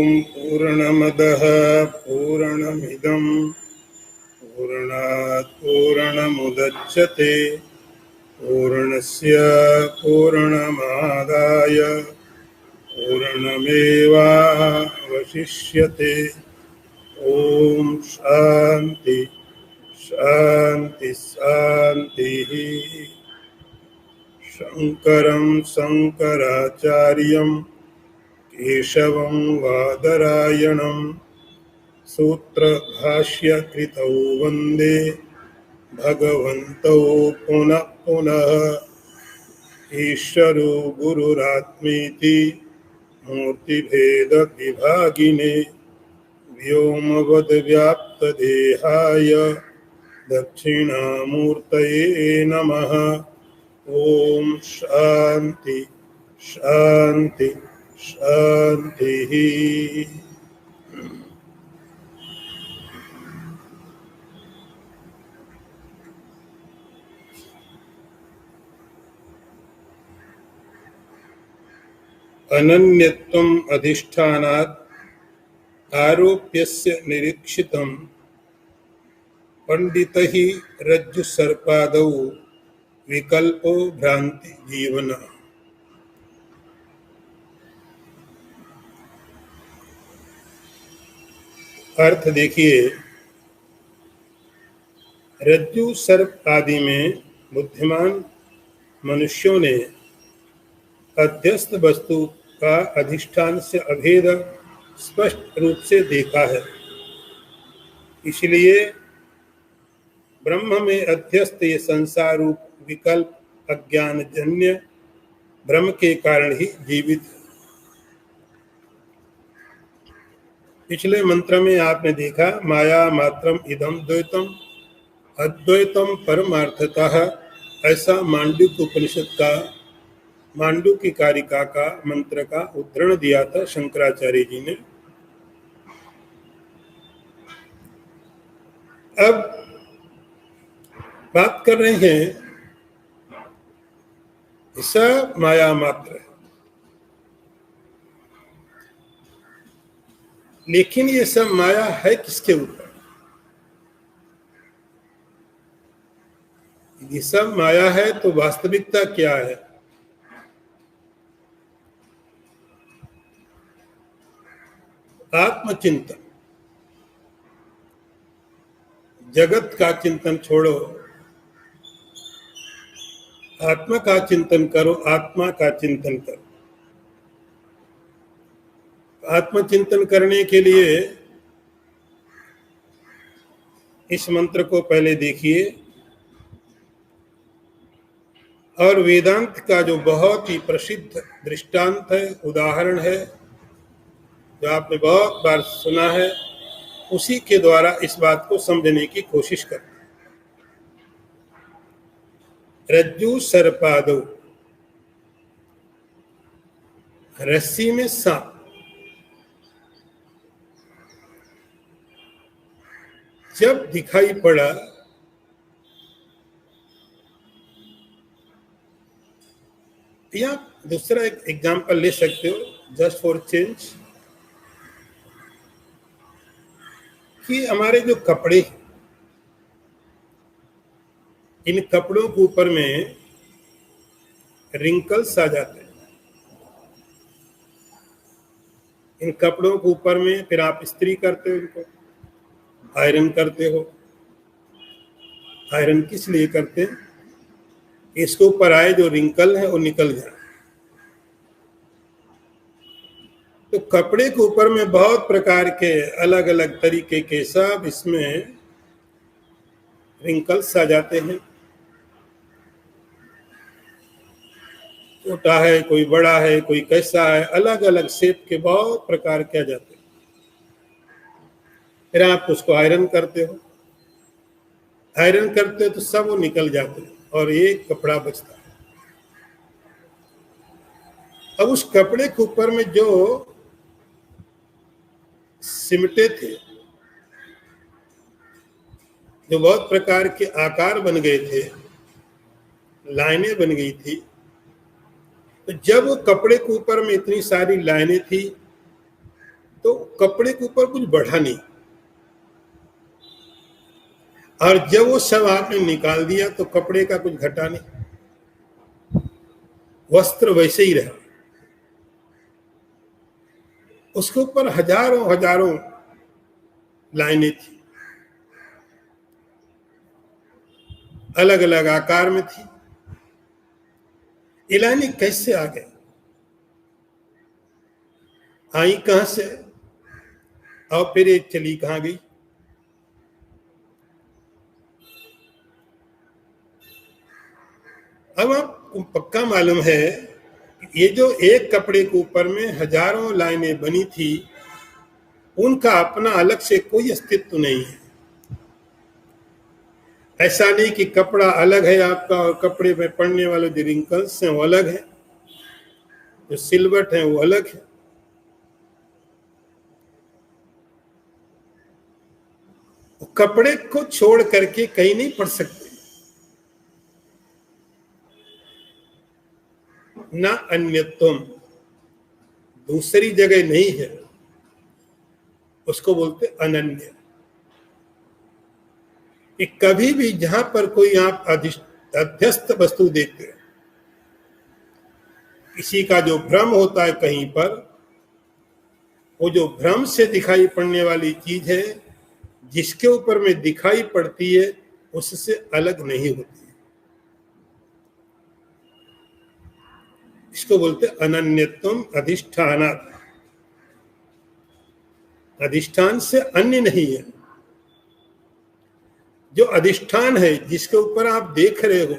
पूर्णमदः पूर्णमिदं पूर्णात् पूर्णमुदच्यते पूर्णस्य पूर्णमादाय पूर्णमेवावशिष्यते। ओम शांति शांति शांतिः। शंकरं शंकराचार्यं केशवं बादरायणं सूत्रभाष्यकृतौ वन्दे भगवन्तौ पुनः पुनः। ईश्वरो गुरुरात्मेति मूर्तिभेदविभागिने व्योमवद्व्याप्तदेहाय दक्षिणामूर्तये नमः। ओम शांति शांति शांतिः। अनन्यत्वम् अधिष्ठानात् आरोप्यस्य निरीक्षितं पंडितैः रज्जुसर्पादौ विकल्पो भ्रांति जीवन। अर्थ देखिए, रज्जु सर्प आदि में बुद्धिमान मनुष्यों ने अध्यस्त वस्तु का अधिष्ठान से अभेद स्पष्ट रूप से देखा है। इसलिए ब्रह्म में अध्यस्त ये संसार रूप विकल्प अज्ञानजन्य भ्रम के कारण ही जीवित है। पिछले मंत्र में आपने देखा, माया मात्रम इदम द्वैतम अद्वैतम परमार्थतः, ऐसा मांडुक्य उपनिषद का मांडुक्य कारिका का मंत्र का उद्धरण दिया था शंकराचार्य जी ने। अब बात कर रहे हैं सब माया मात्र है, लेकिन ये सब माया है किसके ऊपर? ये सब माया है तो वास्तविकता क्या है? आत्मचिंतन। जगत का चिंतन छोड़ो, आत्मा का चिंतन करो, आत्मा का चिंतन करो। आत्मचिंतन करने के लिए इस मंत्र को पहले देखिए, और वेदांत का जो बहुत ही प्रसिद्ध दृष्टांत है, उदाहरण है, जो आपने बहुत बार सुना है, उसी के द्वारा इस बात को समझने की कोशिश करते हैं। रज्जु सर्पादौ, रस्सी में सांप। जब दिखाई पड़ा या दूसरा एक एग्जांपल ले सकते हो जस्ट फॉर चेंज, कि हमारे जो कपड़े, इन कपड़ों के ऊपर में रिंकल्स आ जाते हैं। इन कपड़ों के ऊपर में फिर आप इस्त्री करते हो, इनको आयरन करते हो। आयरन किस लिए करते हैं? इसके ऊपर आए जो रिंकल है वो निकल जाए। तो कपड़े के ऊपर में बहुत प्रकार के अलग अलग तरीके के सब इसमें रिंकल्स आ जाते हैं। छोटा है, कोई बड़ा है, कोई कैसा है, अलग अलग शेप के बहुत प्रकार के आ जाते हैं। फिर आप उसको आयरन करते हो, आयरन करते हो तो सब वो निकल जाते हैं और एक कपड़ा बचता है। अब उस कपड़े के ऊपर में जो सिमटे थे, जो बहुत प्रकार के आकार बन गए थे, लाइनें बन गई थी, तो जब वो कपड़े के ऊपर में इतनी सारी लाइनें थी तो कपड़े के ऊपर कुछ बढ़ा नहीं, और जब वो सब आपने निकाल दिया तो कपड़े का कुछ घटा नहीं, वस्त्र वैसे ही रहा। उसके ऊपर हजारों हजारों लाइनें थी, अलग अलग आकार में थी। ये लाइनें कैसे आ गई, आई कहां से, और फिर ये चली कहां गई? अब आपको पक्का मालूम है ये जो एक कपड़े के ऊपर में हजारों लाइनें बनी थी, उनका अपना अलग से कोई अस्तित्व नहीं है। ऐसा नहीं कि कपड़ा अलग है आपका और कपड़े में पड़ने वाले जो रिंकल्स हैं वो अलग है, जो सिलवट है वो अलग है। कपड़े को छोड़ करके कहीं नहीं पड़ सकते, ना अन्यत्वम, दूसरी जगह नहीं है, उसको बोलते अनन्य। कि कभी भी जहां पर कोई आप अध्यस्त वस्तु देखते हैं, किसी का जो भ्रम होता है कहीं पर, वो जो भ्रम से दिखाई पड़ने वाली चीज है, जिसके ऊपर में दिखाई पड़ती है उससे अलग नहीं होती, इसको बोलते अनन्यत्वम अधिष्ठानात्। अधिष्ठान से अन्य नहीं है। जो अधिष्ठान है, जिसके ऊपर आप देख रहे हो,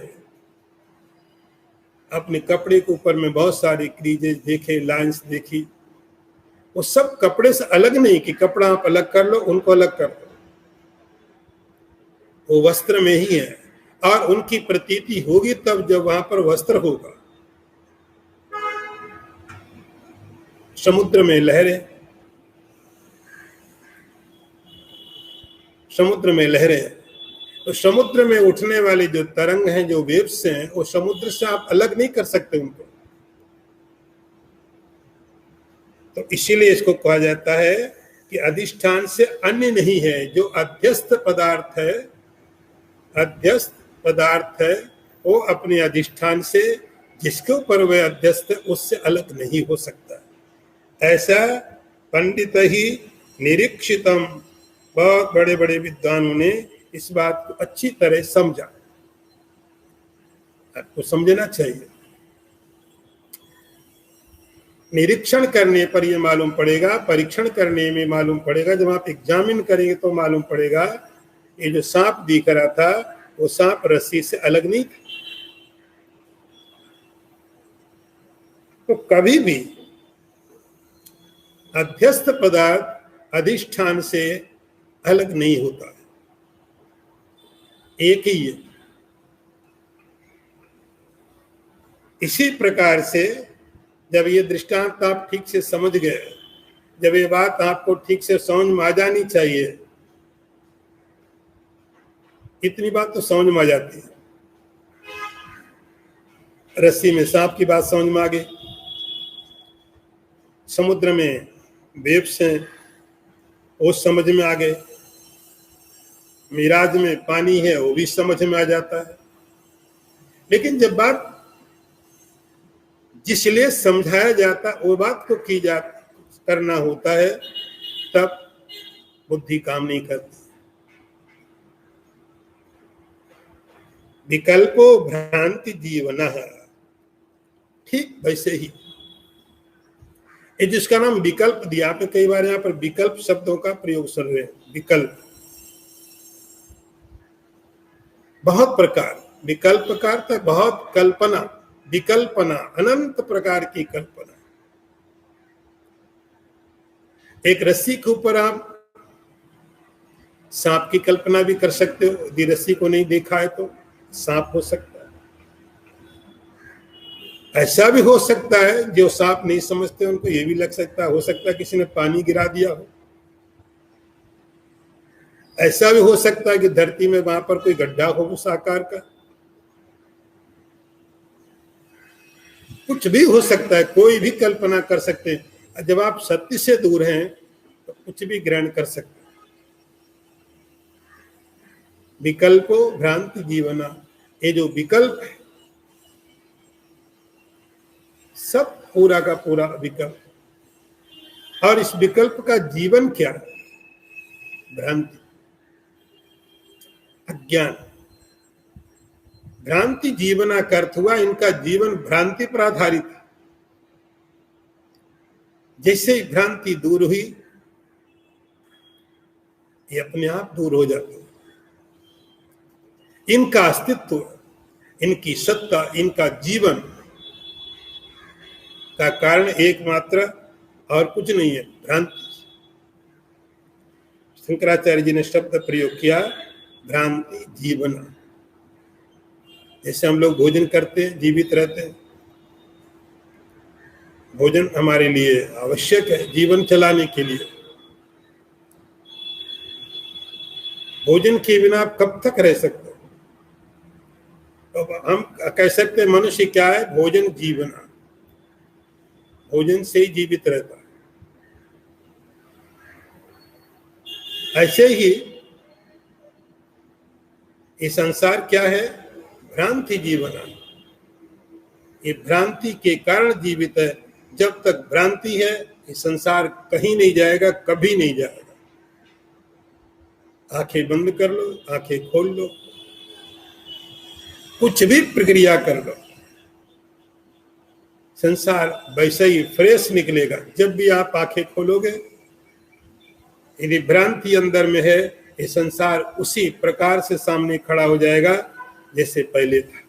अपने कपड़े के ऊपर में बहुत सारी क्रीजेस देखे, लाइंस देखी, वो सब कपड़े से अलग नहीं कि कपड़ा आप अलग कर लो, उनको अलग कर लो, वो वस्त्र में ही है। और उनकी प्रतीति होगी तब जब वहां पर वस्त्र होगा। समुद्र में लहरें, समुद्र में लहरें, तो समुद्र में उठने वाले जो तरंग हैं, जो वेव्स हैं, वो समुद्र से आप अलग नहीं कर सकते उनको। तो इसीलिए इसको कहा जाता है कि अधिष्ठान से अन्य नहीं है। जो अध्यस्त पदार्थ है, अध्यस्त पदार्थ है, वो अपने अधिष्ठान से, जिसके ऊपर वह अध्यस्त है, उससे अलग नहीं हो सकता। ऐसा पंडित ही निरीक्षितम, बहुत बड़े बड़े विद्वानों ने इस बात को अच्छी तरह समझा। आपको समझना चाहिए। निरीक्षण करने पर यह मालूम पड़ेगा, परीक्षण करने में मालूम पड़ेगा, जब आप एग्जामिन करेंगे तो मालूम पड़ेगा ये जो सांप दिख रहा था वो सांप रस्सी से अलग नहीं था। तो कभी भी अध्यस्त पदार्थ अधिष्ठान से अलग नहीं होता, एक ही है। इसी प्रकार से जब ये दृष्टांत आप ठीक से समझ गए, जब ये बात आपको ठीक से समझ में आ जानी चाहिए, इतनी बात तो समझ में आ जाती है। रस्सी में सांप की बात समझ में आ गई, समुद्र में वेव्स हैं वो समझ में आ गए, मिराज में पानी है वो भी समझ में आ जाता है। लेकिन जब बात जिसलिए समझाया जाता वो बात को की जा करना होता है, तब बुद्धि काम नहीं करती। विकल्पो भ्रांति जीवनः, ठीक वैसे ही ये जिसका नाम विकल्प दिया, आपने कई बार यहाँ पर विकल्प शब्दों का प्रयोग सुन रहे हैं। विकल्प बहुत प्रकार, विकल्प का अर्थ है बहुत कल्पना, विकल्पना अनंत प्रकार की कल्पना। एक रस्सी के ऊपर आप सांप की कल्पना भी कर सकते हो, यदि रस्सी को नहीं देखा है तो सांप हो सकता है। ऐसा भी हो सकता है जो सांप नहीं समझते उनको ये भी लग सकता है, हो सकता है किसी ने पानी गिरा दिया हो। ऐसा भी हो सकता है कि धरती में वहां पर कोई गड्ढा हो उस आकार का, कुछ भी हो सकता है, कोई भी कल्पना कर सकते हैं। जब आप सत्य से दूर हैं तो कुछ भी ग्रहण कर सकते। विकल्पो भ्रांति जीवना, ये जो विकल्प है सब पूरा का पूरा विकल्प, और इस विकल्प का जीवन क्या है? भ्रांति, अज्ञान। भ्रांति जीवना का अर्थ हुआ इनका जीवन भ्रांति पर आधारित है। जैसे ही भ्रांति दूर हुई ये अपने आप दूर हो जाती है। इनका अस्तित्व, इनकी सत्ता, इनका जीवन का कारण एकमात्र और कुछ नहीं है, भ्रांति। शंकराचार्य जी ने शब्द प्रयोग किया भ्रांति जीवना। जैसे हम लोग भोजन करते हैं, जीवित रहते हैं, भोजन हमारे लिए आवश्यक है जीवन चलाने के लिए। भोजन के बिना आप कब तक रह सकते हो? तो हम कह सकते हैं मनुष्य क्या है? भोजन जीवना, भोजन से ही जीवित रहता है। ऐसे ही ये संसार क्या है? भ्रांति जीवना। ये भ्रांति के कारण जीवित है। जब तक भ्रांति है ये संसार कहीं नहीं जाएगा, कभी नहीं जाएगा। आंखें बंद कर लो, आंखें खोल लो, कुछ भी प्रक्रिया कर लो, संसार वैसे ही फ्रेश निकलेगा। जब भी आप आंखें खोलोगे, यदि भ्रांति अंदर में है, ये संसार उसी प्रकार से सामने खड़ा हो जाएगा जैसे पहले था।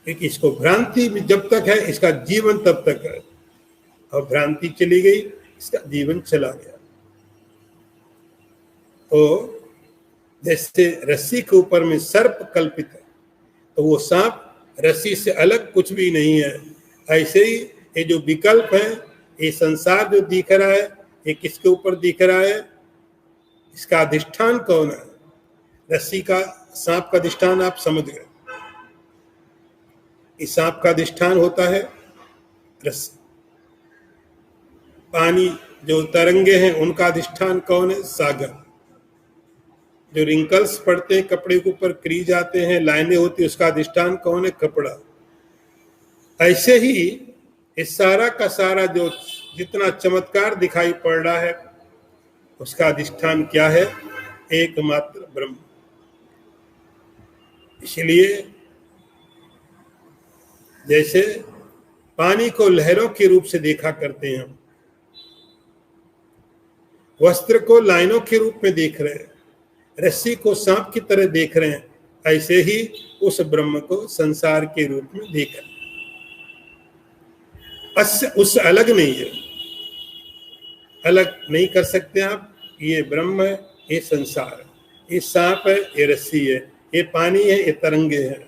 क्योंकि इसको भ्रांति जब तक है इसका जीवन तब तक है, और भ्रांति चली गई इसका जीवन चला गया। तो जैसे रस्सी के ऊपर में सर्प कल्पित है, तो वो सांप रस्सी से अलग कुछ भी नहीं है। ऐसे ही ये जो विकल्प है, ये संसार जो दिख रहा है, ये किसके ऊपर दिख रहा है? इसका अधिष्ठान कौन है? रस्सी का, सांप का अधिष्ठान आप समझ गए। इस सांप का अधिष्ठान होता है रस्सी। पानी जो तरंगे हैं उनका अधिष्ठान कौन है? सागर। जो रिंकल्स पड़ते हैं कपड़े के ऊपर, क्रीज आते हैं, लाइनें होती है, उसका अधिष्ठान कौन है? कपड़ा। ऐसे ही इस सारा का सारा जो जितना चमत्कार दिखाई पड़ रहा है उसका अधिष्ठान क्या है? एकमात्र ब्रह्म। इसलिए जैसे पानी को लहरों के रूप से देखा करते हैं हम, वस्त्र को लाइनों के रूप में देख रहे हैं, रस्सी को सांप की तरह देख रहे हैं, ऐसे ही उस ब्रह्म को संसार के रूप में देख रहे हैं। उससे अलग नहीं है, अलग नहीं कर सकते आप। ये ब्रह्म है, ये संसार है, ये सांप है, ये रस्सी है, ये पानी है, ये तरंगे हैं,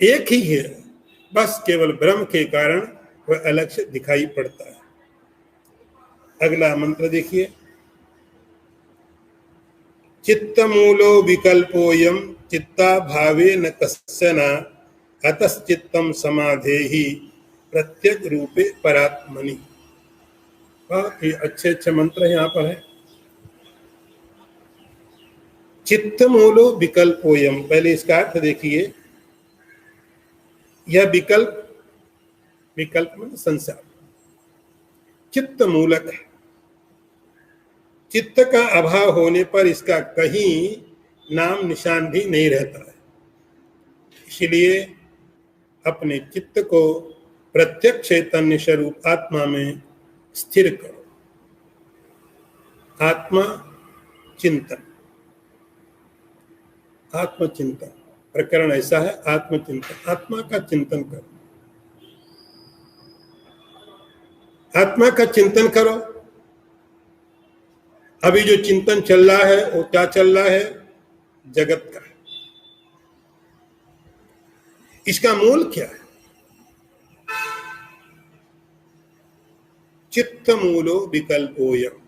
एक ही है। बस केवल ब्रह्म के कारण वह अलग से दिखाई पड़ता है। अगला मंत्र देखिए, चित्तमूलो विकल्पोयम चित्ता भावे न कस्यन अतश्चित्तम समाधेहि प्रत्यग रूपे परात्मनि। बहुत ही अच्छे अच्छे मंत्र यहाँ पर है। चित्तमूलो विकल्पोयम, पहले इसका अर्थ देखिए। यह विकल्प, विकल्प में संसार चित्त मूलक है। चित्त का अभाव होने पर इसका कहीं नाम निशान भी नहीं रहता है। इसलिए अपने चित्त को प्रत्यक्ष चैतन्य स्वरूप आत्मा में स्थिर करो। आत्मा चिंतन, आत्मचिंतन प्रकरण ऐसा है। आत्मचिंतन, आत्मा का चिंतन करो, आत्मा का चिंतन करो। अभी जो चिंतन चल रहा है वो क्या चल रहा है? जगत का। इसका मूल क्या है? चित्त मूलो विकल्पोयम।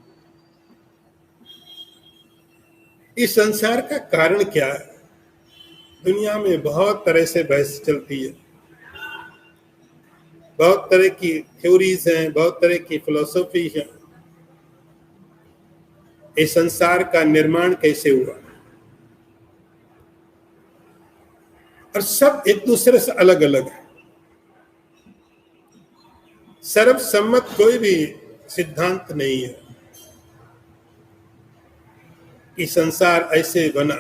इस संसार का कारण क्या है? दुनिया में बहुत तरह से बहस चलती है, बहुत तरह की थ्योरीज हैं, बहुत तरह की फिलोसफी है। इस संसार का निर्माण कैसे हुआ, और सब एक दूसरे से अलग अलग है। सर्वसम्मत कोई भी सिद्धांत नहीं है कि संसार ऐसे बना।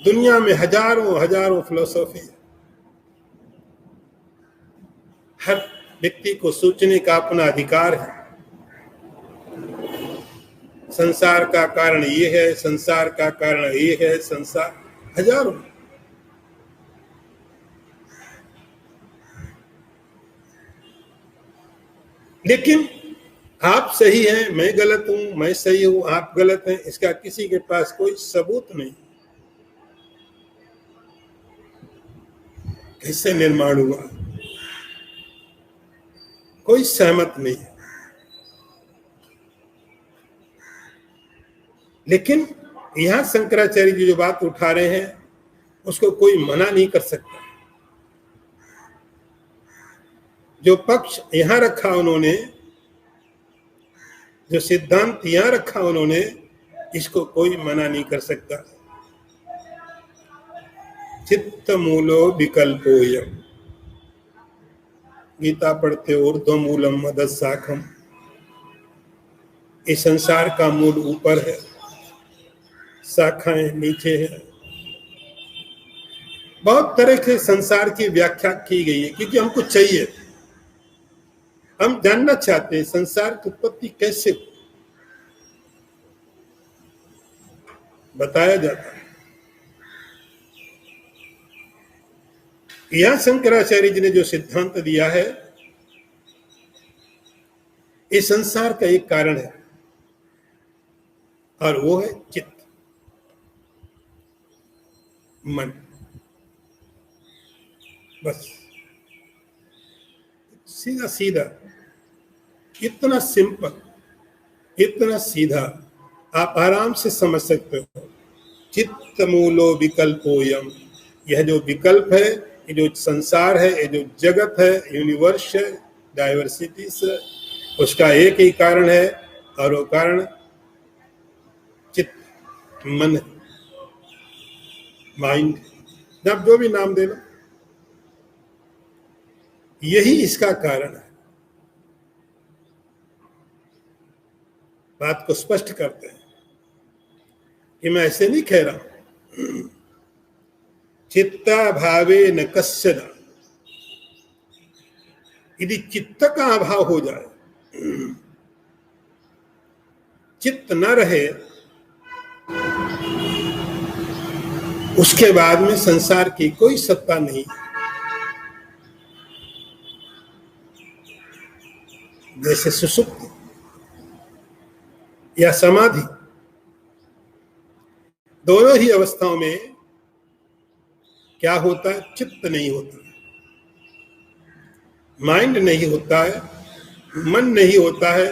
दुनिया में हजारों हजारों फिलोसफी है। हर व्यक्ति को सोचने का अपना अधिकार है। संसार का कारण ये है, संसार का कारण ये है, संसार हजारों। लेकिन आप सही हैं, मैं गलत हूं, मैं सही हूं, आप गलत हैं, इसका किसी के पास कोई सबूत नहीं। कैसे निर्माण हुआ, कोई सहमत नहीं। लेकिन यहां शंकराचार्य जी जो बात उठा रहे हैं उसको कोई मना नहीं कर सकता। जो पक्ष यहां रखा उन्होंने, जो सिद्धांत यहां रखा उन्होंने, इसको कोई मना नहीं कर सकता। चित्त मूलो विकल्पोयम, गीता पढ़ते ऊर्ध्व मूलम मदद शाखम। इस संसार का मूल ऊपर है, शाखाएं नीचे है। बहुत तरह से संसार की व्याख्या की गई है, क्योंकि हमको चाहिए, हम जानना चाहते हैं संसार की उत्पत्ति कैसे बताया जाता है। यहां शंकराचार्य जी ने जो सिद्धांत दिया है, इस संसार का एक कारण है, और वो है चित्त, मन। बस सीधा सीधा, इतना सिंपल, इतना सीधा, आप आराम से समझ सकते हो। चित्त मूलो विकल्पोयम, यह जो विकल्प है, ये जो संसार है, ये जो जगत है, यूनिवर्स है, डाइवर्सिटी से, उसका एक ही कारण है, और वो कारण चित्त, मन, माइंड, जब जो भी नाम दे लो, यही इसका कारण है। बात को स्पष्ट करते हैं कि मैं ऐसे नहीं कह रहा हूं। चित्ता भावे न कश्चन, यदि चित्त का अभाव हो जाए, चित्त न रहे, उसके बाद में संसार की कोई सत्ता नहीं। जैसे सुषुप्ति या समाधि, दोनों ही अवस्थाओं में क्या होता है, चित्त नहीं होता, माइंड नहीं होता है, मन नहीं होता है।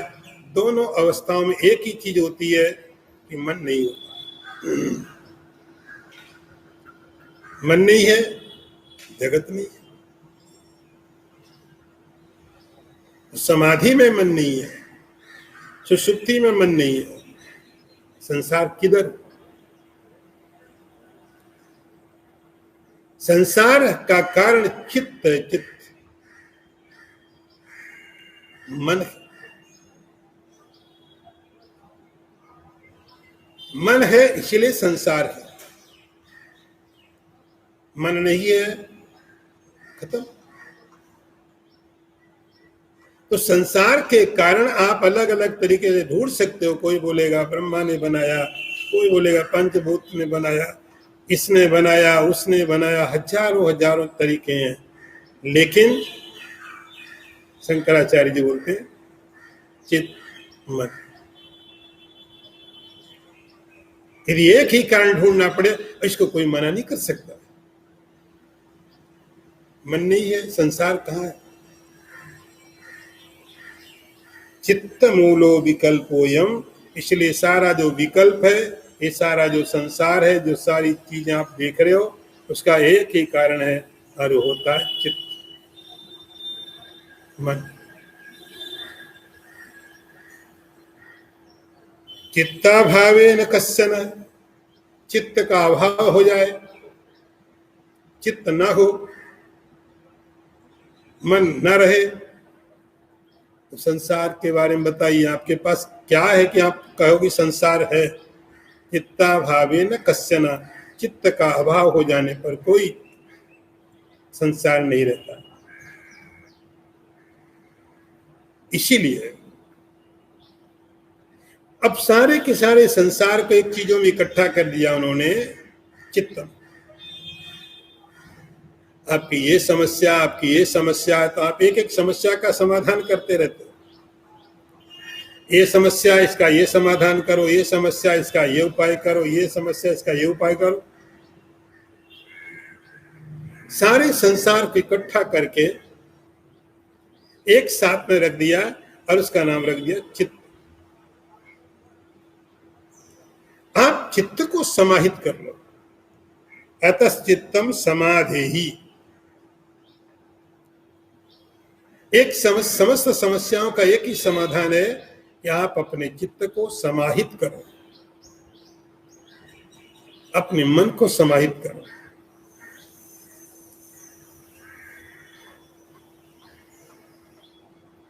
दोनों अवस्थाओं में एक ही चीज होती है कि मन नहीं होता। मन नहीं है, जगत नहीं है। समाधि में मन नहीं है, सुषुप्ति में मन नहीं है, संसार किधर? संसार का कारण चित्त है, चित्त, मन है। मन है इसलिए संसार है, मन नहीं है, खत्म। तो संसार के कारण आप अलग अलग तरीके से ढूंढ सकते हो। कोई बोलेगा ब्रह्मा ने बनाया, कोई बोलेगा पंचभूत ने बनाया, इसने बनाया, उसने बनाया, हजारों हजारों तरीके हैं। लेकिन शंकराचार्य जी बोलते हैं चित्त, मन। यदि एक ही कारण ढूंढना पड़े, इसको कोई मना नहीं कर सकता। मन नहीं है, संसार कहाँ है? चित्त मूलो विकल्पोयम, इसलिए सारा जो विकल्प है, ये सारा जो संसार है, जो सारी चीजें आप देख रहे हो, उसका एक ही कारण है, और वो होता है चित्त। मन। चित्ताभावे न कश्चन, चित्त का अभाव हो जाए, चित्त न हो, मन न रहे, तो संसार के बारे में बताइए, आपके पास क्या है कि आप कहोगे संसार है? चित्ताभावे न कश्चन, चित्त का अभाव हो जाने पर कोई संसार नहीं रहता। इसीलिए अब सारे के सारे संसार को एक चीजों में इकट्ठा कर दिया उन्होंने, चित्त। आपकी ये समस्या, आपकी ये समस्या, तो आप एक एक समस्या का समाधान करते रहते हो। ये समस्या, इसका ये समाधान करो, ये समस्या, इसका ये उपाय करो, ये समस्या, इसका ये उपाय करो। सारे संसार को इकट्ठा करके एक साथ में रख दिया और उसका नाम रख दिया चित्त। आप चित्त को समाहित कर लो। अतश्चित्तम समाधेहि। एक समस्त समस्याओं का एक ही समाधान है कि आप अपने चित्त को समाहित करो, अपने मन को समाहित करो।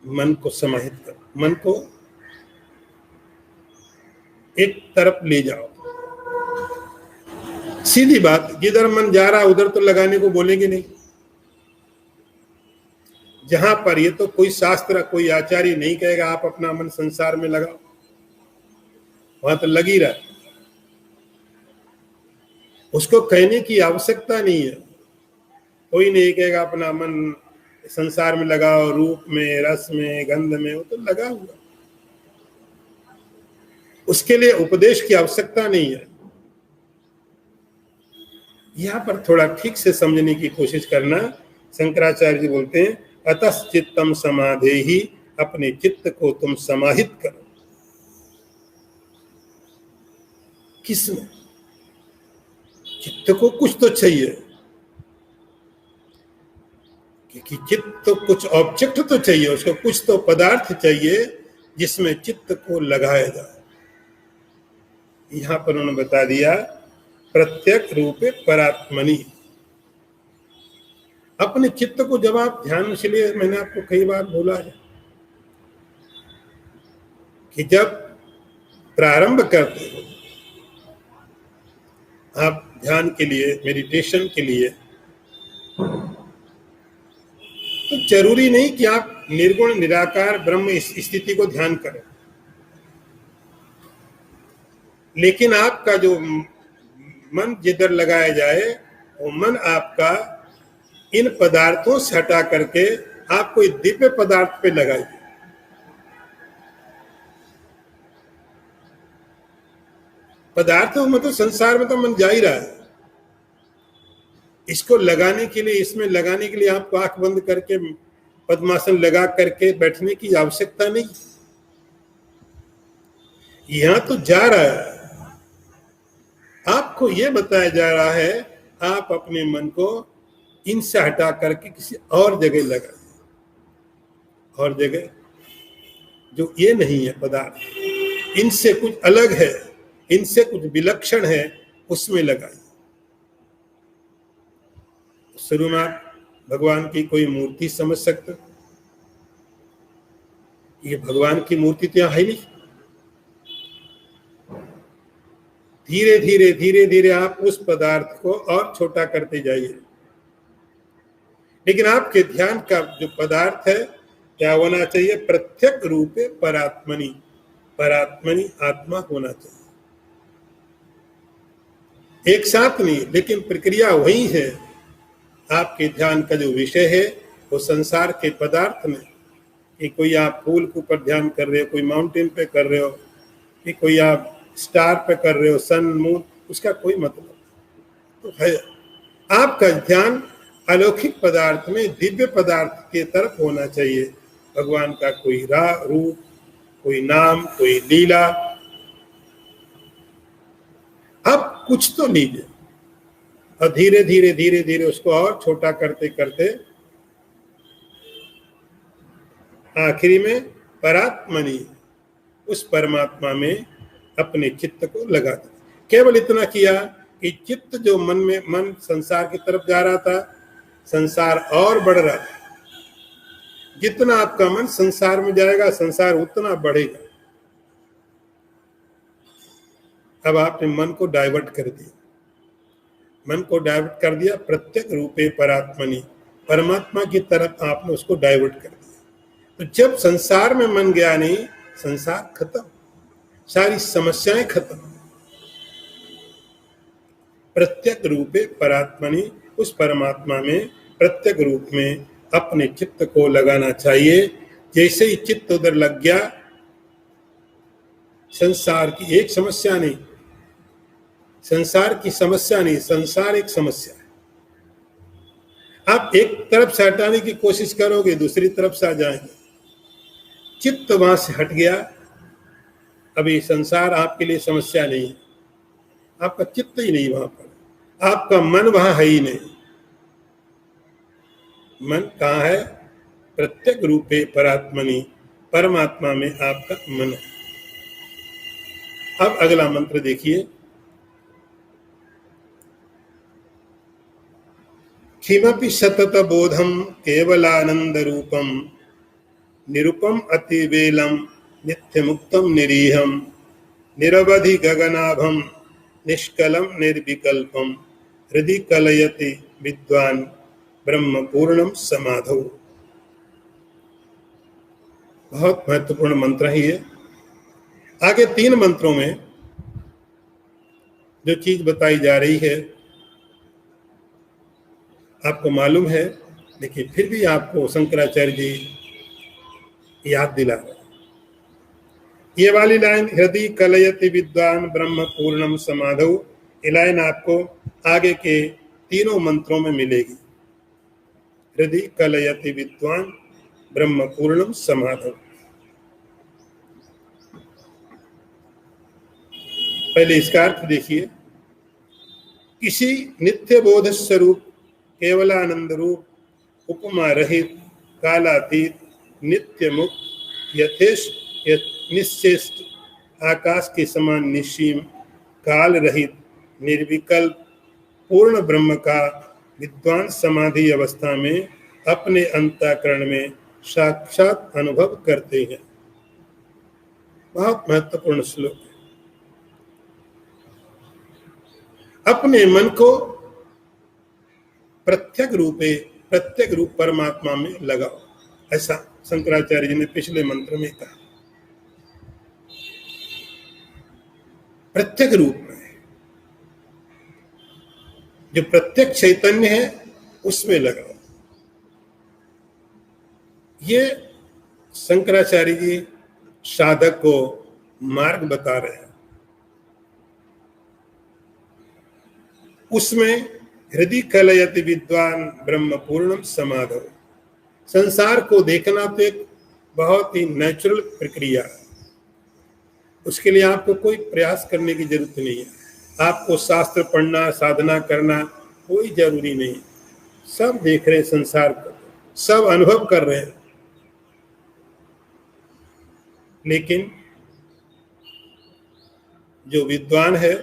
मन को समाहित करो, मन को एक तरफ ले जाओ। सीधी बात, जिधर मन जा रहा उधर तो लगाने को बोलेंगे नहीं। जहां पर ये तो कोई शास्त्र, कोई आचार्य नहीं कहेगा आप अपना मन संसार में लगाओ, वहां तो लग ही रहा है। उसको कहने की आवश्यकता नहीं है। कोई नहीं कहेगा अपना मन संसार में लगाओ, रूप में, रस में, गंध में, वो तो लगा हुआ। उसके लिए उपदेश की आवश्यकता नहीं है। यहां पर थोड़ा ठीक से समझने की कोशिश करना। शंकराचार्य जी बोलते हैं अतश्चित्तम समाधेहि, अपने चित्त को तुम समाहित करो। किसमें? चित्त को कुछ तो चाहिए, क्योंकि चित्त तो कुछ ऑब्जेक्ट तो चाहिए, उसको कुछ तो पदार्थ चाहिए जिसमें चित्त को लगाया जाए। यहां पर उन्होंने बता दिया प्रत्यक रूपे परात्मनि। अपने चित्त को जब आप ध्यान, इसलिए मैंने आपको कई बार बोला है कि जब प्रारंभ करते हो आप ध्यान के लिए, मेडिटेशन के लिए, तो जरूरी नहीं कि आप निर्गुण निराकार ब्रह्म स्थिति को ध्यान करें, लेकिन आपका जो मन जिधर लगाया जाए, वो मन आपका इन पदार्थों से हटा करके आप कोई दिव्य पदार्थ पे लगाइए। पदार्थों में तो संसार में तो मन जा ही रहा है। इसको लगाने के लिए, इसमें लगाने के लिए आपको आंख बंद करके पद्मासन लगा करके बैठने की आवश्यकता नहीं। यहां तो जा रहा है, आपको यह बताया जा रहा है आप अपने मन को इनसे हटा करके किसी और जगह लगाइए, और जगह जो ये नहीं है पदार्थ, इनसे कुछ अलग है, इनसे कुछ विलक्षण है, उसमें लगाइए। शुरू में आप भगवान की कोई मूर्ति समझ सकते हो, ये भगवान की मूर्ति तो यहां है नहीं। धीरे धीरे धीरे धीरे आप उस पदार्थ को और छोटा करते जाइए, लेकिन आपके ध्यान का जो पदार्थ है क्या होना चाहिए? प्रत्यक रूपे परात्मनि, परात्मनि आत्मा होना चाहिए। एक साथ नहीं, लेकिन प्रक्रिया वही है। आपके ध्यान का जो विषय है वो संसार के पदार्थ में, कि कोई आप फूल के ऊपर ध्यान कर रहे हो, कोई माउंटेन पे कर रहे हो, कि कोई आप स्टार पे कर रहे हो, सन मून, उसका कोई मतलब तो है। आपका ध्यान अलौकिक पदार्थ में, दिव्य पदार्थ के तरफ होना चाहिए। भगवान का कोई रूप, कोई नाम, कोई लीला। अब कुछ तो लीजिए, और धीरे धीरे धीरे धीरे उसको और छोटा करते करते आखिरी में परात्मनि, उस परमात्मा में अपने चित्त को लगा दिया। केवल इतना किया कि चित्त जो मन संसार की तरफ जा रहा था, संसार और बढ़ रहा था। जितना आपका मन संसार में जाएगा, संसार उतना बढ़ेगा। अब आपने मन को डाइवर्ट कर दिया, मन को डाइवर्ट कर दिया प्रत्यक रूपे परात्मनि, परमात्मा की तरफ आपने उसको डाइवर्ट कर दिया। तो जब संसार में मन गया नहीं, संसार खत्म, सारी समस्याएं खत्म। प्रत्यक रूपे परात्मनि, उस परमात्मा में प्रत्यक रूप में अपने चित्त को लगाना चाहिए। जैसे ही चित्त उधर लग गया, संसार की एक समस्या नहीं, संसार की समस्या नहीं, संसार एक समस्या है। आप एक तरफ से हटाने की कोशिश करोगे, दूसरी तरफ से आ जाएंगे। चित्त वहां से हट गया, अभी संसार आपके लिए समस्या नहीं है, आपका चित्त ही नहीं वहां पर, आपका मन वहां है ही नहीं। मन कहाँ है? प्रत्यक रूपे परात्मनि, परमात्मा में आपका मन है। अब अगला मंत्र देखिए, किमपि सतत बोधम केवलानंद रूपम निरुपम अतिवेलम नित्यमुक्तम निरीहम निरवधि गगनाभम निष्कलम निर्विकल्पम हृदि कलयति विद्वान ब्रह्म पूर्णम समाधौ। बहुत महत्वपूर्ण मंत्र है ये। आगे 3 मंत्रों में जो चीज बताई जा रही है आपको मालूम है, लेकिन फिर भी आपको शंकराचार्य जी याद दिला रहे। ये वाली लाइन हृदय कलयति विद्वान ब्रह्म पूर्णम समाधौ, ये लाइन आपको आगे के 3 मंत्रों में मिलेगी। हृदय कलयति विद्वान ब्रह्म पूर्णम समाधौ। पहले इसका अर्थ देखिए, किसी नित्य बोध स्वरूप केवलानंद रूप उपमा रहित कालातीत नित्य मुक्त यथेष्ट निश्चेष्ट आकाश के समान निश्चीम काल रहित निर्विकल्प पूर्ण ब्रह्म का विद्वान समाधि अवस्था में अपने अंतःकरण में साक्षात अनुभव करते हैं। बहुत महत्वपूर्ण श्लोक है। अपने मन को प्रत्यक रूप परमात्मा में लगाओ, ऐसा शंकराचार्य जी ने पिछले मंत्र में कहा। प्रत्यक रूप में जो प्रत्यक चैतन्य है उसमें लगाओ। ये शंकराचार्य जी साधक को मार्ग बता रहे हैं। उसमें हृदय कलयति विद्वान ब्रह्म पूर्णम समाधौ। संसार को देखना तो एक बहुत ही नेचुरल प्रक्रिया है, उसके लिए आपको कोई प्रयास करने की जरूरत नहीं है। आपको शास्त्र पढ़ना, साधना करना कोई जरूरी नहीं। सब देख रहे हैं संसार को, सब अनुभव कर रहे हैं, लेकिन जो विद्वान है,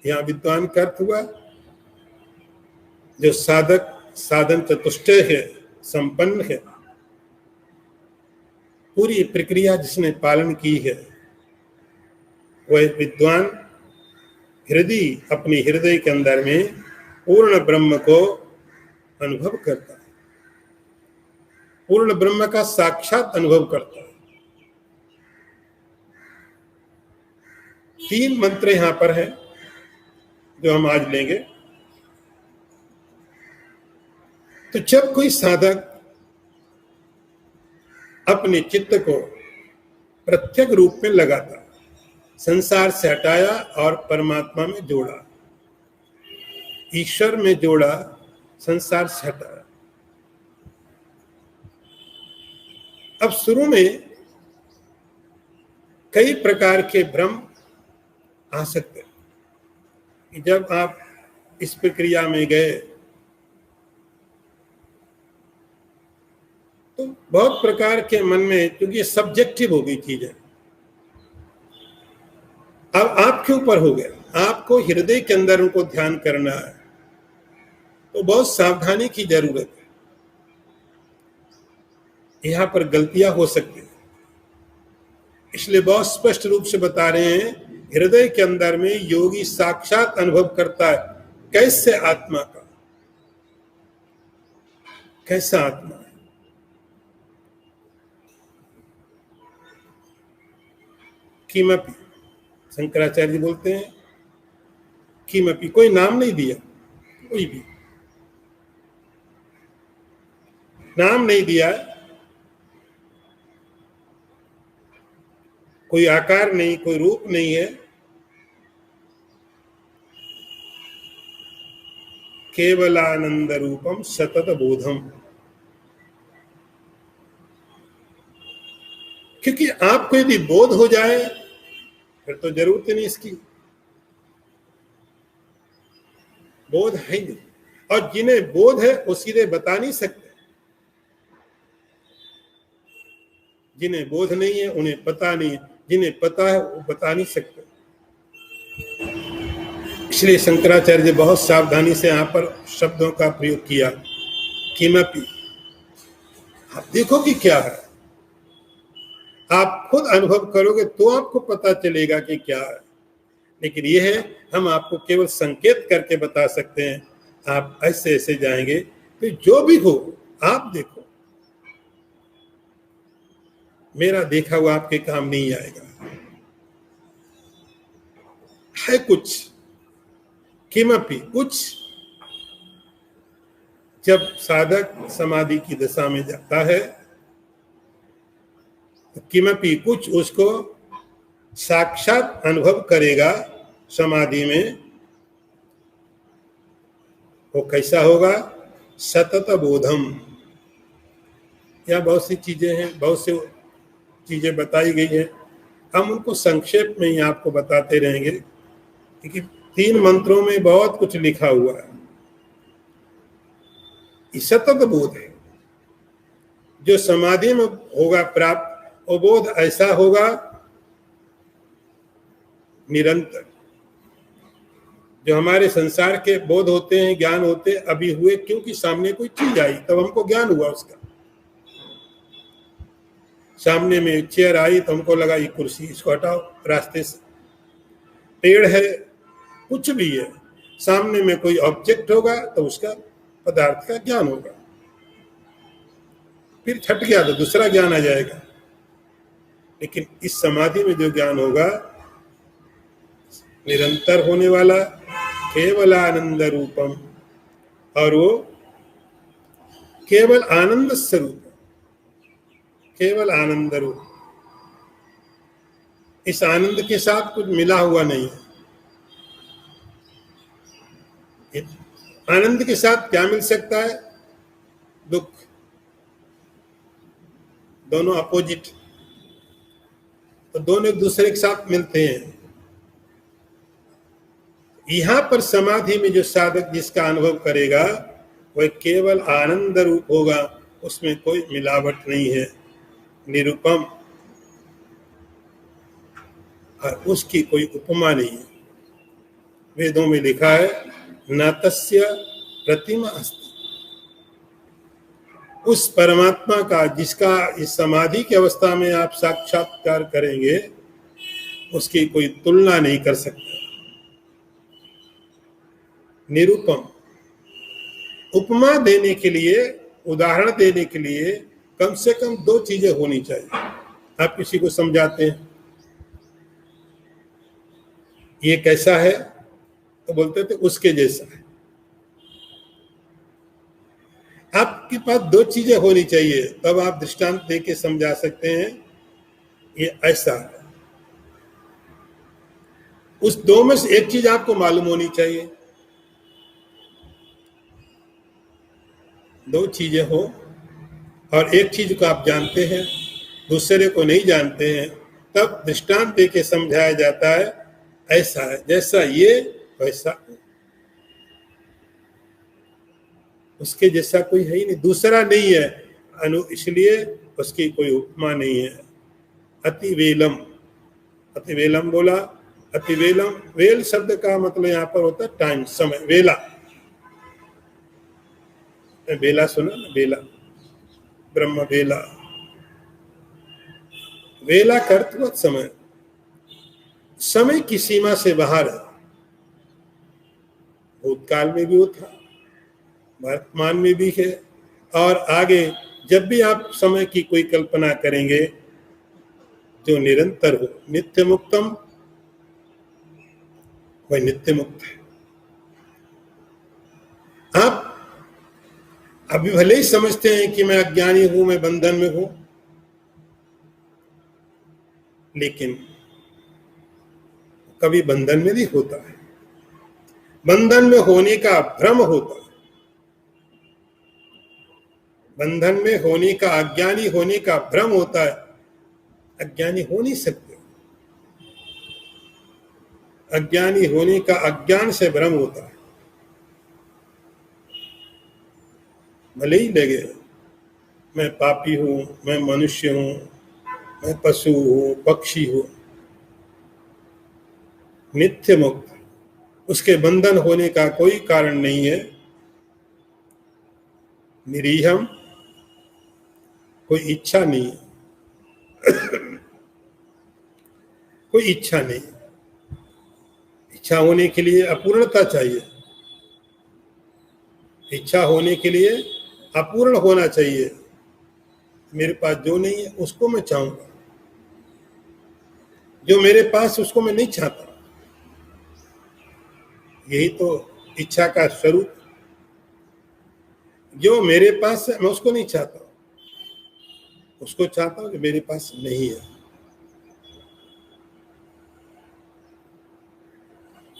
यहाँ विद्वान का अर्थ हुआ जो साधक साधन चतुष्टय है, संपन्न है, पूरी प्रक्रिया जिसने पालन की है, वह विद्वान हृदय अपने हृदय के अंदर में पूर्ण ब्रह्म को अनुभव करता है, पूर्ण ब्रह्म का साक्षात अनुभव करता है। 3 मंत्र यहां पर है जो हम आज लेंगे। तो जब कोई साधक अपने चित्त को प्रत्यक रूप में लगाता, संसार से हटाया और परमात्मा में जोड़ा, ईश्वर में जोड़ा, संसार से हटाया। अब शुरू में कई प्रकार के भ्रम आ सकते हैं कि जब आप इस प्रक्रिया में गए तो बहुत प्रकार के मन में, क्योंकि ये सब्जेक्टिव हो गई चीजें, अब आपके ऊपर हो गया, आपको हृदय के अंदर उनको ध्यान करना है, तो बहुत सावधानी की जरूरत है। यहां पर गलतियां हो सकती हैं, इसलिए बहुत स्पष्ट रूप से बता रहे हैं, हृदय के अंदर में योगी साक्षात अनुभव करता है कैसे आत्मा का, कैसा आत्मा है। किमपि, शंकराचार्य जी बोलते हैं किमपि, कोई नाम नहीं दिया, कोई भी नाम नहीं दिया, कोई आकार नहीं, कोई रूप नहीं है, केवलानंद रूपम सतत बोधम। क्योंकि आपको यदि बोध हो जाए फिर तो जरूरत ही नहीं इसकी, बोध है ही नहीं। और जिन्हें बोध है वो सीधे बता नहीं सकते, जिन्हें बोध नहीं है उन्हें पता नहीं है, जिन्हें पता है वो बता नहीं सकते। इसलिए शंकराचार्य जी बहुत सावधानी से यहाँ पर शब्दों का प्रयोग किया, किमपि। आप देखो कि क्या है, आप खुद अनुभव करोगे तो आपको पता चलेगा कि क्या है। लेकिन यह है, हम आपको केवल संकेत करके बता सकते हैं, आप ऐसे ऐसे जाएंगे तो जो भी हो आप देखो, मेरा देखा हुआ आपके काम नहीं आएगा। है कुछ, किमपि कुछ, जब साधक समाधि की दशा में जाता है तो किमपि कुछ उसको साक्षात अनुभव करेगा समाधि में। वो कैसा होगा? सतत बोधम। यहाँ बहुत सी चीजें हैं, बहुत सी चीजें बताई गई हैं, हम उनको संक्षेप में ही आपको बताते रहेंगे, क्योंकि 3 मंत्रों में बहुत कुछ लिखा हुआ है। सतत बोध है जो समाधि में होगा प्राप्त, वो बोध ऐसा होगा निरंतर। जो हमारे संसार के बोध होते हैं, ज्ञान होते हैं, अभी हुए क्योंकि सामने कोई चीज आई तब हमको ज्ञान हुआ उसका। सामने में चेयर आई तो हमको लगा ये कुर्सी, इसको हटाओ रास्ते से। पेड़ है, कुछ भी है, सामने में कोई ऑब्जेक्ट होगा तो उसका पदार्थ का ज्ञान होगा। फिर छट गया तो दूसरा ज्ञान आ जाएगा। लेकिन इस समाधि में जो ज्ञान होगा निरंतर होने वाला, केवल आनंद रूपम, और वो केवल आनंद स्वरूप, केवल आनंद रूप। इस आनंद के साथ कुछ मिला हुआ नहीं है। आनंद के साथ क्या मिल सकता है? दुख। दोनों अपोजिट, तो दोनों एक दूसरे के साथ मिलते हैं। यहां पर समाधि में जो साधक जिसका अनुभव करेगा वह केवल आनंद रूप होगा, उसमें कोई मिलावट नहीं है, निरुपम, और उसकी कोई उपमा नहीं है। वेदों में लिखा है न तस्य प्रतिमा अस्ति। उस परमात्मा का जिसका इस समाधि की अवस्था में आप साक्षात्कार करेंगे, उसकी कोई तुलना नहीं कर सकता। निरुपम। उपमा देने के लिए, उदाहरण देने के लिए कम से कम 2 चीजें होनी चाहिए। आप किसी को समझाते हैं ये कैसा है, तो बोलते थे उसके जैसा है। आपके पास 2 चीजें होनी चाहिए, तब आप दृष्टांत देके समझा सकते हैं ये ऐसा है। उस 2 में से एक चीज आपको मालूम होनी चाहिए। 2 चीजें हो और एक चीज को आप जानते हैं, दूसरे को नहीं जानते हैं, तब दृष्टांत देके समझाया जाता है ऐसा है, जैसा ये वैसा। उसके जैसा कोई है ही नहीं, दूसरा नहीं है। इसलिए उसकी कोई उपमा नहीं है। अतिवेलम, अतिवेलम बोला, अतिवेलम, वेल शब्द का मतलब यहाँ पर होता है टाइम, समय, वेला। बेला सुना ना, बेला, ब्रह्म बेला, वेला का अर्थ हुआ समय। समय की सीमा से बाहर है, भूतकाल में भी वो था, वर्तमान में भी है, और आगे जब भी आप समय की कोई कल्पना करेंगे जो निरंतर हो, नित्य मुक्तम, वह नित्य मुक्त है। आप अभी भले ही समझते हैं कि मैं अज्ञानी हूं, मैं बंधन में हूं, लेकिन कभी बंधन में नहीं होता है, बंधन में होने का भ्रम होता है। बंधन में होने का, अज्ञानी होने का भ्रम होता है। अज्ञानी हो नहीं सकते, अज्ञानी होने का अज्ञान से भ्रम होता है। भले ही लगे मैं पापी हूं, मैं मनुष्य हूं, मैं पशु हूं, पक्षी हूं, नित्य मुक्त, उसके बंधन होने का कोई कारण नहीं है। निरीहम, कोई इच्छा नहीं, कोई इच्छा नहीं। इच्छा होने के लिए अपूर्णता चाहिए, इच्छा होने के लिए अपूर्ण होना चाहिए। मेरे पास जो नहीं है उसको मैं चाहूंगा, जो मेरे पास उसको मैं नहीं चाहता। यही तो इच्छा का स्वरूप। जो मेरे पास है मैं उसको नहीं चाहता, उसको चाहता हूं जो मेरे पास नहीं है।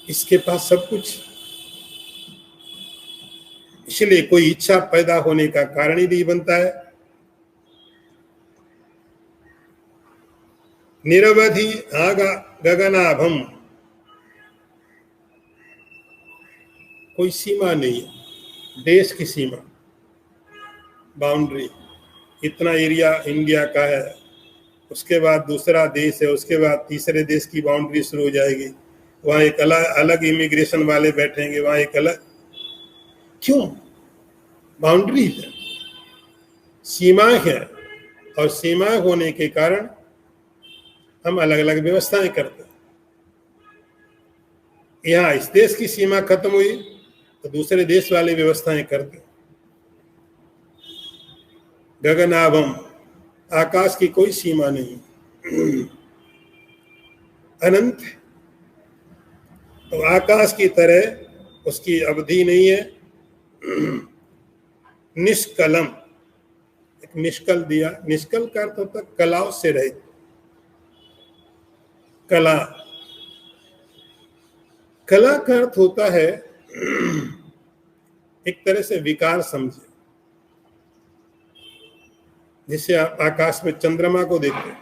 इसके पास सब कुछ, इसलिए कोई इच्छा पैदा होने का कारण ही नहीं बनता है। निरवधि आगा गगनाभम, कोई सीमा नहीं है, देश की सीमा, बाउंड्री, इतना एरिया इंडिया का है, उसके बाद दूसरा देश है, उसके बाद तीसरे देश की बाउंड्री शुरू हो जाएगी, वहाँ एक अलग इमिग्रेशन वाले बैठेंगे, वहाँ एक अलग। क्यों? बाउंड्री है, सीमाएं हैं, और सीमाएं होने के कारण हम अलग अलग व्यवस्थाएं करते हैं। यहाँ इस देश की सीमा खत्म हुई तो दूसरे देश वाले व्यवस्थाएं करते हैं। गगनाभम, आकाश की कोई सीमा नहीं, अनंत है। तो आकाश की तरह उसकी अवधि नहीं है। निष्कलम, एक निष्कल दिया, निष्कल का अर्थ होता कलाओं से रहित, कला, कला का अर्थ होता है एक तरह से विकार समझे। जिससे आप आकाश में चंद्रमा को देखते हैं,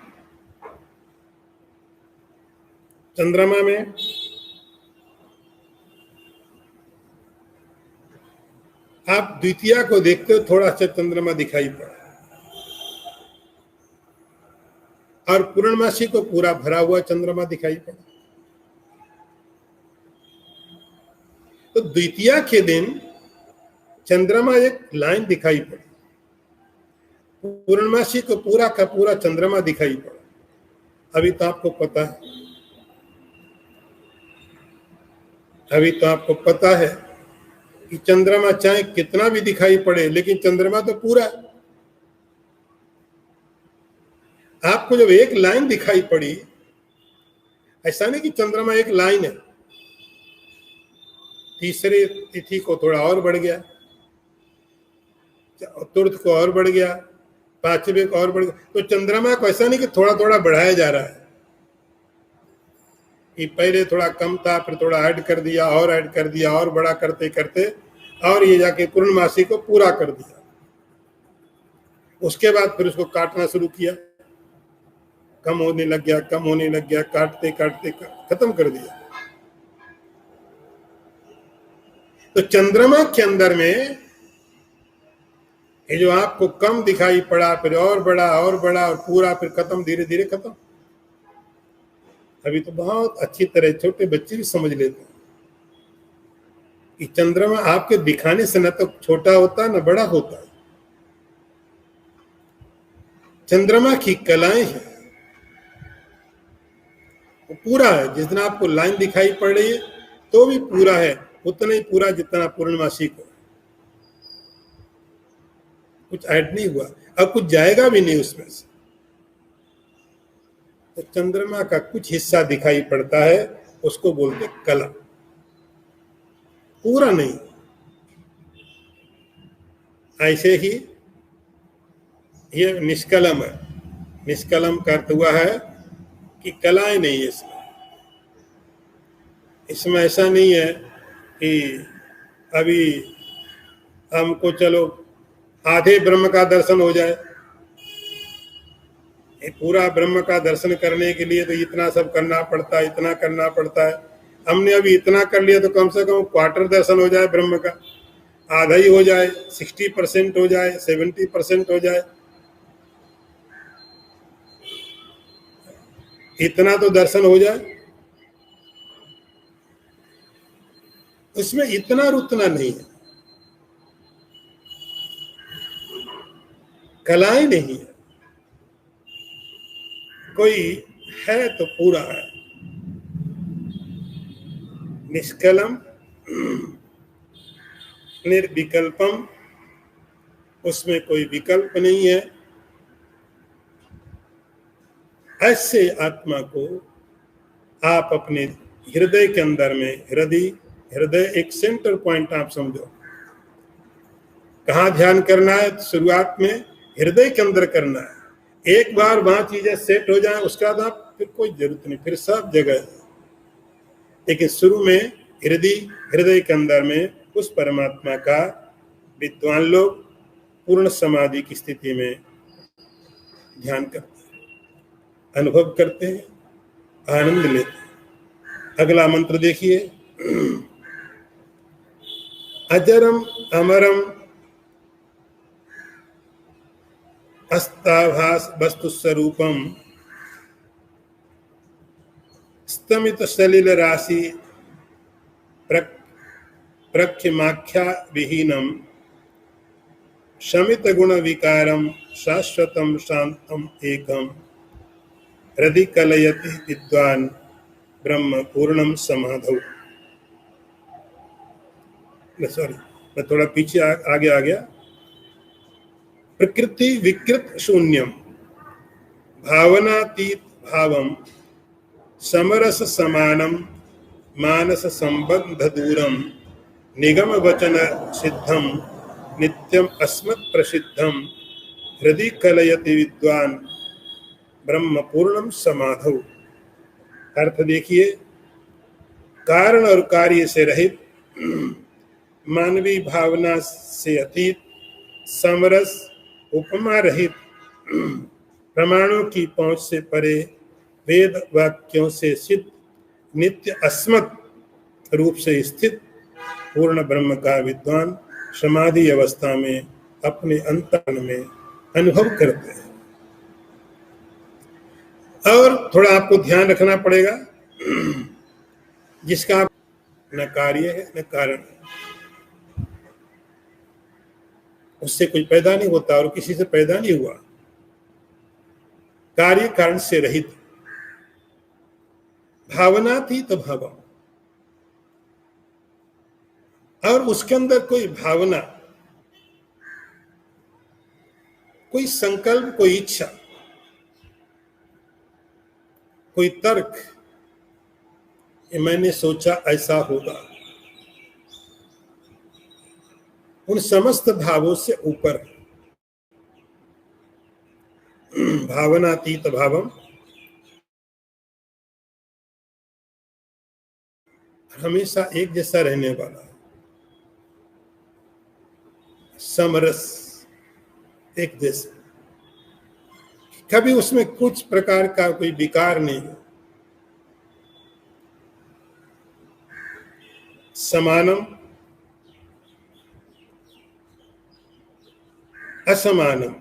चंद्रमा में आप द्वितीया को देखते हो, थोड़ा सा चंद्रमा दिखाई पड़ा, और पूर्णमासी को पूरा भरा हुआ चंद्रमा दिखाई पड़ा। तो द्वितीया के दिन चंद्रमा एक लाइन दिखाई पड़ी, पूर्णमासी को पूरा का पूरा चंद्रमा दिखाई पड़ा। अभी तो आपको पता है, अभी तो आपको पता है कि चंद्रमा चाहे कितना भी दिखाई पड़े, लेकिन चंद्रमा तो पूरा। आपको जब एक लाइन दिखाई पड़ी, ऐसा नहीं कि चंद्रमा एक लाइन है, तीसरी तिथि को थोड़ा और बढ़ गया, चतुर्थ को और बढ़ गया, पांचवें को और बढ़ गया, तो चंद्रमा को ऐसा नहीं कि थोड़ा थोड़ा बढ़ाया जा रहा है कि पहले थोड़ा कम था, फिर थोड़ा ऐड कर दिया, और ऐड कर दिया, और बड़ा करते करते, और ये जाके पूर्णमासी को पूरा कर दिया। उसके बाद फिर उसको काटना शुरू किया, कम होने लग गया, कम होने लग गया, काटते काटते खत्म कर दिया। तो चंद्रमा के अंदर में ये जो आपको कम दिखाई पड़ा, फिर और बड़ा और बड़ा और पूरा, फिर खत्म, धीरे धीरे खत्म। अभी तो बहुत अच्छी तरह छोटे बच्चे भी समझ लेते हैं कि चंद्रमा आपके दिखाने से न तो छोटा होता न बड़ा होता है। चंद्रमा की कलाएं हैं, वो पूरा है। जिस दिन आपको लाइन दिखाई पड़ रही है तो भी पूरा है, उतना ही पूरा जितना पूर्णमासी को। कुछ ऐड नहीं हुआ, अब कुछ जाएगा भी नहीं उसमें से। तो चंद्रमा का कुछ हिस्सा दिखाई पड़ता है, उसको बोलते कला, पूरा नहीं। ऐसे ही ये निष्कलम है। निष्कलम का अर्थ हुआ है कि कलाएं नहीं है इसमें। इसमें ऐसा नहीं है कि अभी हमको चलो आधे ब्रह्म का दर्शन हो जाए। पूरा ब्रह्म का दर्शन करने के लिए तो इतना सब करना पड़ता है, इतना करना पड़ता है। हमने अभी इतना कर लिया तो कम से कम क्वार्टर दर्शन हो जाए ब्रह्म का, आधा ही हो जाए, 60% हो जाए, 70% हो जाए, इतना तो दर्शन हो जाए। उसमें इतना और उतना नहीं है, कलाएं नहीं है। कोई है तो पूरा है, निष्कलम निर्विकल्पम, उसमें कोई विकल्प नहीं है। ऐसे आत्मा को आप अपने हृदय के अंदर में, हृदय एक सेंटर पॉइंट आप समझो। कहाँ ध्यान करना है? शुरुआत में हृदय के अंदर करना है। एक बार वहां चीजें सेट हो जाए उसके बाद आप फिर कोई जरूरत नहीं, फिर सब जगह। लेकिन शुरू में हृदय के अंदर में उस परमात्मा का विद्वान लोग पूर्ण समाधि की स्थिति में ध्यान करते हैं, अनुभव करते हैं, आनंद लेते हैं। अगला मंत्र देखिए, अजरम अमरम अस्ताभास वस्तु स्वरूपम स्तमित सलिल राशि प्रख्यमाख्या विहीनम शमित गुण विकारम शाश्वतम शांतम एकम हृदि कलयति विद्वान ब्रह्म पूर्णम समाधौ। सॉरी, मैं थोड़ा पीछे आगे आ गया। प्रकृति विकृत शून्यम भावनातीत भावम समरस समानम मानस संबंध दूरम निगम वचन सिद्धम नित्यम अस्मत् प्रसिद्धम हृदि कलयति विद्वान ब्रह्म पूर्णम समाधौ। अर्थ देखिए, कारण और कार्य से रहित, मानवीय भावना से अतीत, समरस, उपमा रहित, प्रमाणों की पहुंच से परे, वेद वाक्यों से सिद्ध, नित्य अस्मत् रूप से स्थित पूर्ण ब्रह्म का विद्वान समाधि अवस्था में अपने अंतर्मन में अनुभव करते हैं। और थोड़ा आपको ध्यान रखना पड़ेगा, जिसका न कार्य है न कारण है, उससे कोई पैदा नहीं होता और किसी से पैदा नहीं हुआ। कार्य कारण से रहित, भावना थी तो भावम, और उसके अंदर कोई भावना, कोई संकल्प, कोई इच्छा, कोई तर्क, ये मैंने सोचा ऐसा होगा, उन समस्त भावों से ऊपर भावनातीत भावम, हमेशा एक जैसा रहने वाला, समरस, एक जैसा, कभी उसमें कुछ प्रकार का कोई विकार नहीं, समानम, असमानम,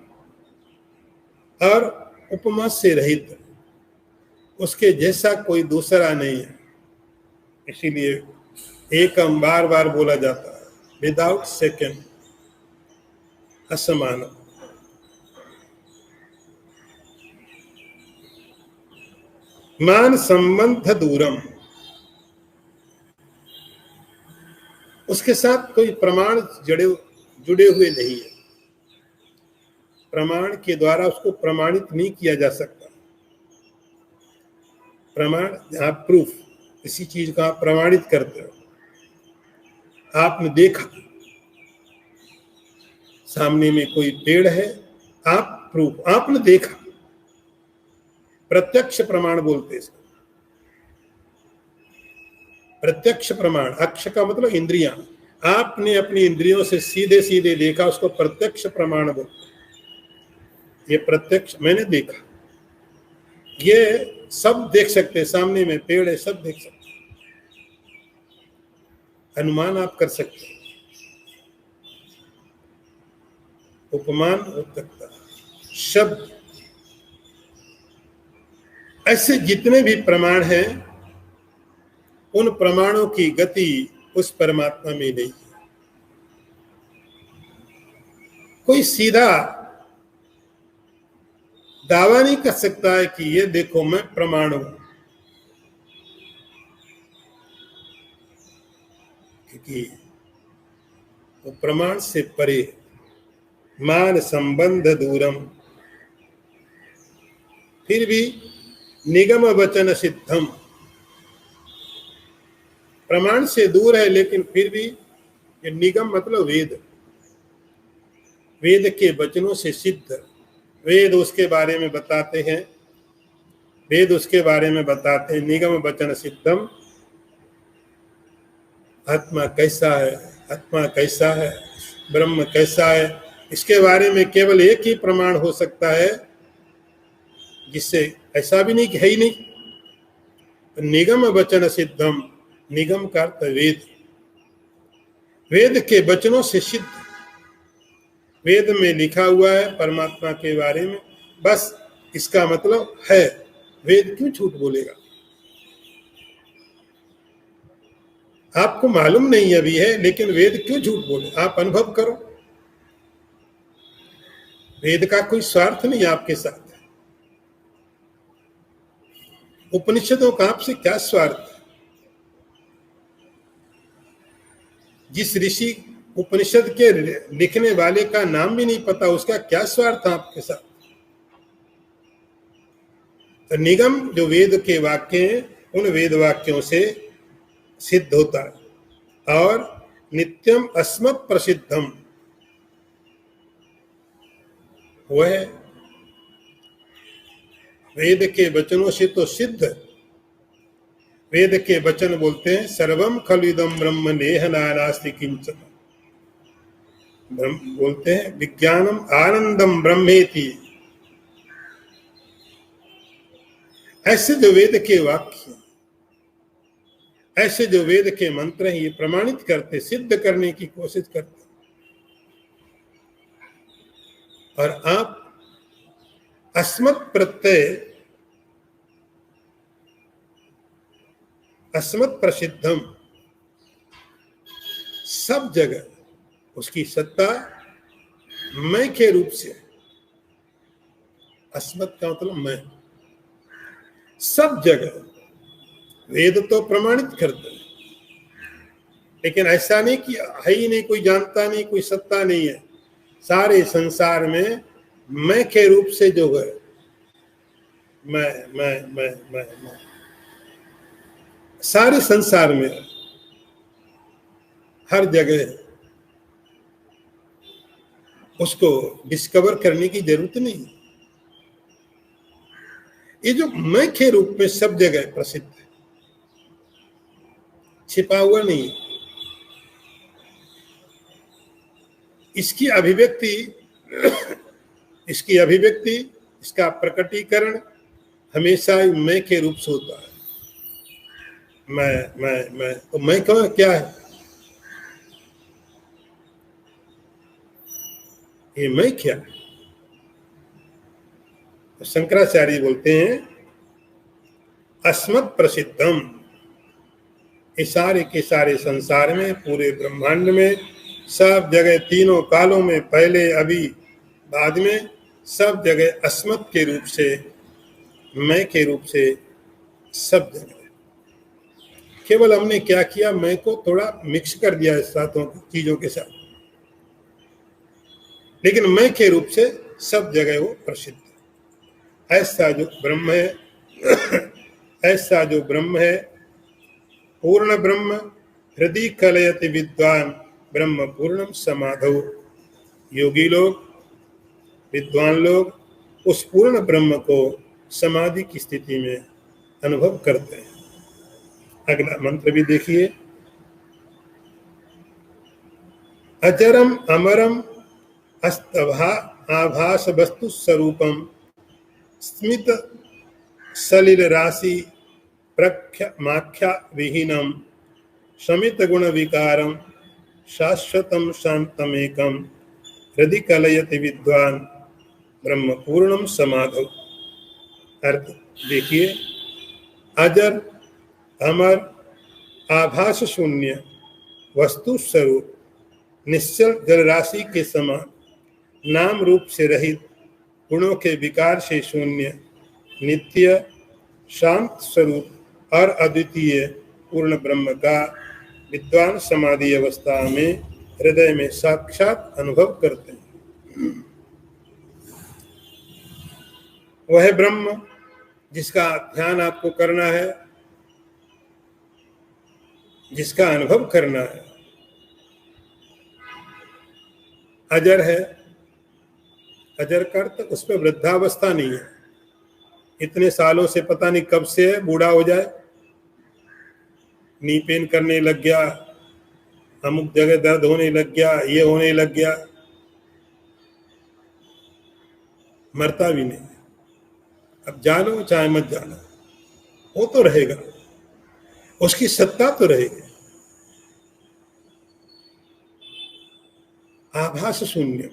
और उपमा से रहित, उसके जैसा कोई दूसरा नहीं है। इसीलिए एकम बार बार बोला जाता है, विदाउट सेकेंड, असमानम। मान संबंध दूरम, उसके साथ कोई प्रमाण जुड़े हुए नहीं है। प्रमाण के द्वारा उसको प्रमाणित नहीं किया जा सकता। प्रमाण, जहां प्रूफ, किसी चीज को आप प्रमाणित करते हो, आपने देखा सामने में कोई पेड़ है, आप प्रूफ, आपने देखा, प्रत्यक्ष प्रमाण बोलते हैं इसको। प्रत्यक्ष प्रमाण, अक्ष का मतलब इंद्रियां, आपने अपनी इंद्रियों से सीधे सीधे देखा, उसको प्रत्यक्ष प्रमाण बोलते हैं। ये प्रत्यक्ष, मैंने देखा, ये सब देख सकते हैं, सामने में पेड़ है, सब देख सकते हैं, अनुमान आप कर सकते हैं, उपमान हो सकता है, शब्द, ऐसे जितने भी प्रमाण हैं, उन प्रमाणों की गति उस परमात्मा में नहीं है। कोई सीधा दावा नहीं कर सकता है कि ये देखो मैं प्रमाण हूं, क्योंकि वो प्रमाण से परे। मान संबंध दूरम, फिर भी निगम वचन सिद्धम, प्रमाण से दूर है लेकिन फिर भी ये निगम मतलब वेद, वेद के वचनों से सिद्ध, वेद उसके बारे में बताते हैं, वेद उसके बारे में बताते हैं, निगम वचन सिद्धम। आत्मा कैसा है, आत्मा कैसा है, ब्रह्म कैसा है, इसके बारे में केवल एक ही प्रमाण हो सकता है, जिससे ऐसा भी नहीं कि है ही नहीं। निगम वचन सिद्धम, निगम का अर्थ वेद, वेद के वचनों से सिद्ध, वेद में लिखा हुआ है परमात्मा के बारे में, बस इसका मतलब है, वेद क्यों झूठ बोलेगा। आपको मालूम नहीं अभी है, लेकिन वेद क्यों झूठ बोले, आप अनुभव करो। वेद का कोई स्वार्थ नहीं आपके साथ, उपनिषदों का आपसे क्या स्वार्थ। जिस ऋषि उपनिषद के लिखने वाले का नाम भी नहीं पता, उसका क्या स्वार्थ आपके साथ। तो निगम जो वेद के वाक्य हैं, उन वेद वाक्यों से सिद्ध होता है। और नित्यम अस्मत् प्रसिद्धम, वह वेद के वचनों से तो सिद्ध। वेद के वचन बोलते हैं सर्वम खलुदम ब्रह्म नेह नास्ति किंचन, बोलते हैं विज्ञानम आनंदम ब्रह्मेति। ऐसे जो वेद के वाक्य, ऐसे जो वेद के मंत्र हैं, ये प्रमाणित करते, सिद्ध करने की कोशिश करते। और आप अस्मत् प्रत्यय, अस्मत् प्रसिद्धम, सब जगह उसकी सत्ता मैं के रूप से, अस्मत् का मतलब मैं, सब जगह वेद तो प्रमाणित करते हैं, लेकिन ऐसा नहीं कि है ही नहीं, कोई जानता नहीं, कोई सत्ता नहीं है। सारे संसार में मैं के रूप से जो है, मैं सारे संसार में हर जगह, उसको डिस्कवर करने की जरूरत नहीं। ये जो मैं के रूप में सब जगह प्रसिद्ध है, छिपा हुआ नहीं। इसकी अभिव्यक्ति इसका प्रकटीकरण हमेशा ही मैं के रूप से होता है। मैं तो मैं क्या है, ये मैं क्या? तो शंकराचार्य बोलते हैं अस्मत् प्रसिद्धम, इस सारे के सारे संसार में, पूरे ब्रह्मांड में, सब जगह, तीनों कालों में, पहले, अभी, बाद में, सब जगह अस्मत् के रूप से, मैं के रूप से, सब जगह। केवल हमने क्या किया, मैं को थोड़ा मिक्स कर दिया इस सातों चीजों के साथ, लेकिन मैं के रूप से सब जगह वो प्रसिद्ध है। ऐसा जो ब्रह्म है ऐसा जो ब्रह्म है, पूर्ण ब्रह्म, हृदय कलयति विद्वान ब्रह्म पूर्णम समाधौ। योगी लोग, विद्वान लोग उस पूर्ण ब्रह्म को समाधि की स्थिति में अनुभव करते हैं। अगला मंत्र भी देखिए, अजरम अमरम अस्तभा आभास वस्तु स्वरूपम स्मित सलिल राशि प्रख्य माख्या विहीनम शमित गुण विकारम शाश्वतम शांतमेकम हृदय कलयति विद्वान ब्रह्म पूर्णम समाधौ। अर्थ देखिए, अजर, अमर, आभास शून्य, वस्तु स्वरूप, निश्चल जलराशि के समान, नाम रूप से रहित, गुणों के विकार से शून्य, नित्य, शांत स्वरूप और अद्वितीय पूर्ण ब्रह्म का विद्वान समाधि अवस्था में हृदय में साक्षात अनुभव करते हैं। वह ब्रह्म जिसका ध्यान आपको करना है, जिसका अनुभव करना है, अजर है। अजर का अर्थ उस पर वृद्धावस्था नहीं है, इतने सालों से पता नहीं कब से है, बूढ़ा हो जाए, नी पेन करने लग गया, अमुक जगह दर्द होने लग गया, ये होने लग गया, मरता भी नहीं। अब जानो चाहे मत जानो, वो तो रहेगा, उसकी सत्ता तो रहेगी। आभास शून्य,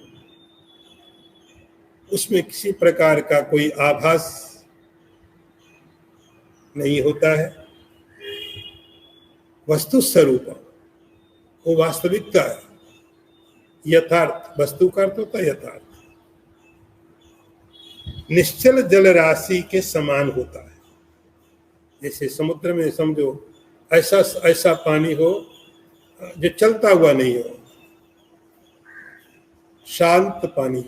उसमें किसी प्रकार का कोई आभास नहीं होता है। वस्तु स्वरूप, वो वास्तविकता है, यथार्थ। वस्तु का अर्थ होता है यथार्थ। निश्चल जल राशि के समान होता है। जैसे समुद्र में समझो ऐसा ऐसा पानी हो जो चलता हुआ नहीं हो, शांत पानी,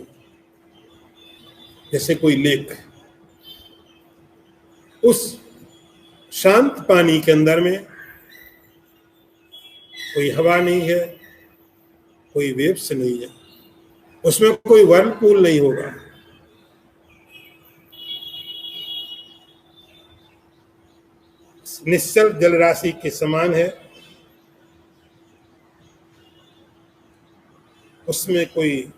जैसे कोई लेक। उस शांत पानी के अंदर में कोई हवा नहीं है, कोई वेव्स नहीं है, उसमें कोई वर्लपूल नहीं होगा। निश्चल जलराशि के समान है, उसमें कोई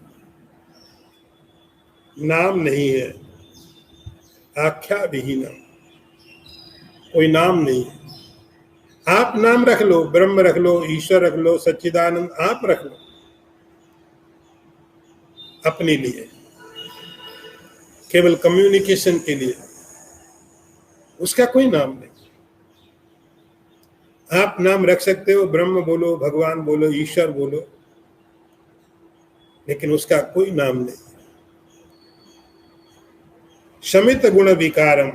नाम नहीं है, आख्या विहीन, कोई नाम नहीं है। आप नाम रख लो, ब्रह्म रख लो, ईश्वर रख लो, सच्चिदानंद आप रख लो अपने लिए, केवल कम्युनिकेशन के लिए, उसका कोई नाम नहीं। आप नाम रख सकते हो, ब्रह्म बोलो, भगवान बोलो, ईश्वर बोलो, लेकिन उसका कोई नाम नहीं। शमित गुण विकारम,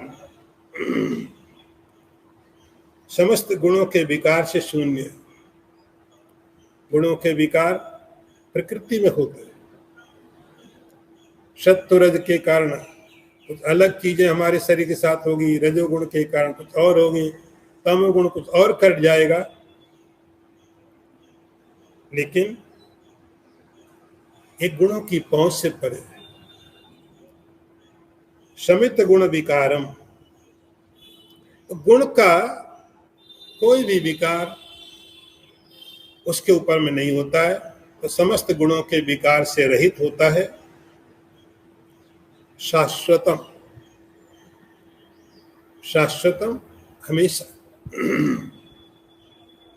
समस्त गुणों के विकार से शून्य। गुणों के विकार प्रकृति में होते हैं, सत्वरज के कारण कुछ अलग चीजें हमारे शरीर के साथ होगी, रजोगुण के कारण कुछ और होगी, तमोगुण कुछ और कट जाएगा। लेकिन एक गुणों की पहुंच से परे है। शमित गुण विकारम, गुण का कोई भी विकार उसके ऊपर में नहीं होता है, तो समस्त गुणों के विकार से रहित होता है। शाश्वतम, शाश्वतम हमेशा,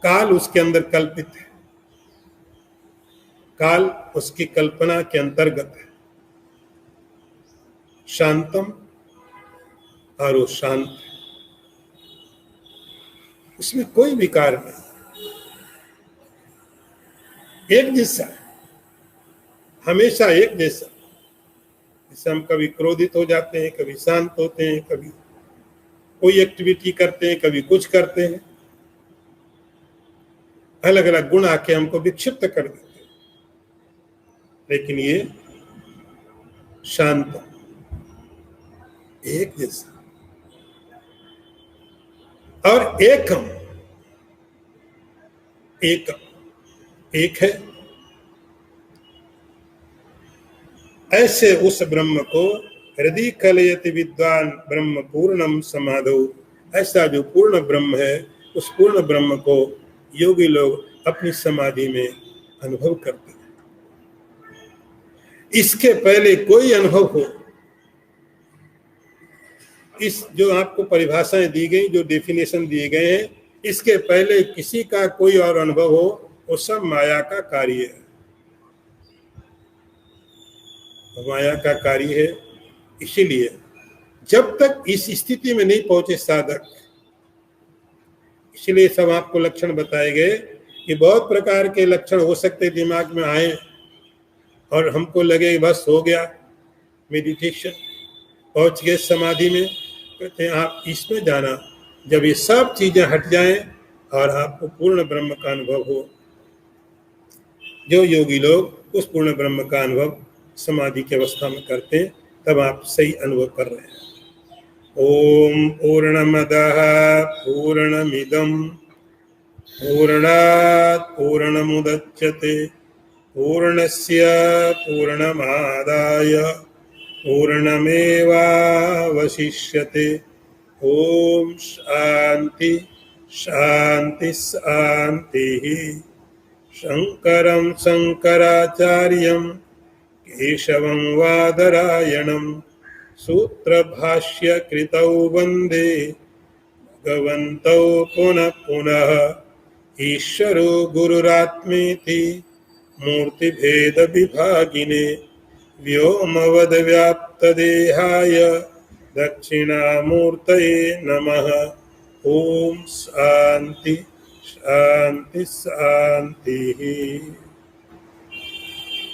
काल उसके अंदर कल्पित है, काल उसकी कल्पना के अंतर्गत है। शांतम और वो शांत है, उसमें कोई विकार नहीं, एक जैसा है, हमेशा एक जैसा। जैसे हम कभी क्रोधित हो जाते हैं, कभी शांत होते हैं, कभी कोई एक्टिविटी करते हैं, कभी कुछ करते हैं, अलग अलग गुण आके हमको विक्षिप्त कर देते हैं। लेकिन ये शांत, एक जैसा और एकम, एक है। ऐसे उस ब्रह्म को हृदय कलयति विद्वान ब्रह्म पूर्णम समाधो, ऐसा जो पूर्ण ब्रह्म है, उस पूर्ण ब्रह्म को योगी लोग अपनी समाधि में अनुभव करते हैं। इसके पहले कोई अनुभव हो, इस जो आपको परिभाषाएं दी गई, जो डेफिनेशन दिए गए हैं, इसके पहले किसी का कोई और अनुभव हो, वो सब माया का कार्य है, माया का कार्य है। इसीलिए जब तक इस स्थिति में नहीं पहुंचे साधक, इसलिए सब आपको लक्षण बताए गए कि बहुत प्रकार के लक्षण हो सकते दिमाग में आए और हमको लगे बस हो गया मेडिटेशन, पहुंच गए समाधि में। कहते हैं आप इसमें जाना, जब ये सब चीजें हट जाएं और आपको पूर्ण ब्रह्म का अनुभव हो। जो योगी लोग उस पूर्ण ब्रह्म का अनुभव समाधि की अवस्था में करते हैं, तब आप सही अनुभव कर रहे हैं। ओम पूर्णमदः पूर्णमिदं पूर्णात् पूर्णमुदच्यते पूर्णस्य पूर्णमादाय पूर्णमेवावशिष्यते। ओम शांति शांति शांतिः। शंकरं शंकराचार्यं केशवं वादरायणं सूत्रभाष्यकृतौ वन्दे भगवन्तौ पुनः पुनः। ईश्वरो गुरुरात्मेति मूर्तिभेदविभागिने व्योमवद्व्याप्तदेहाय दक्षिणामूर्तये नमः। ओम शांति शांति शांतिः।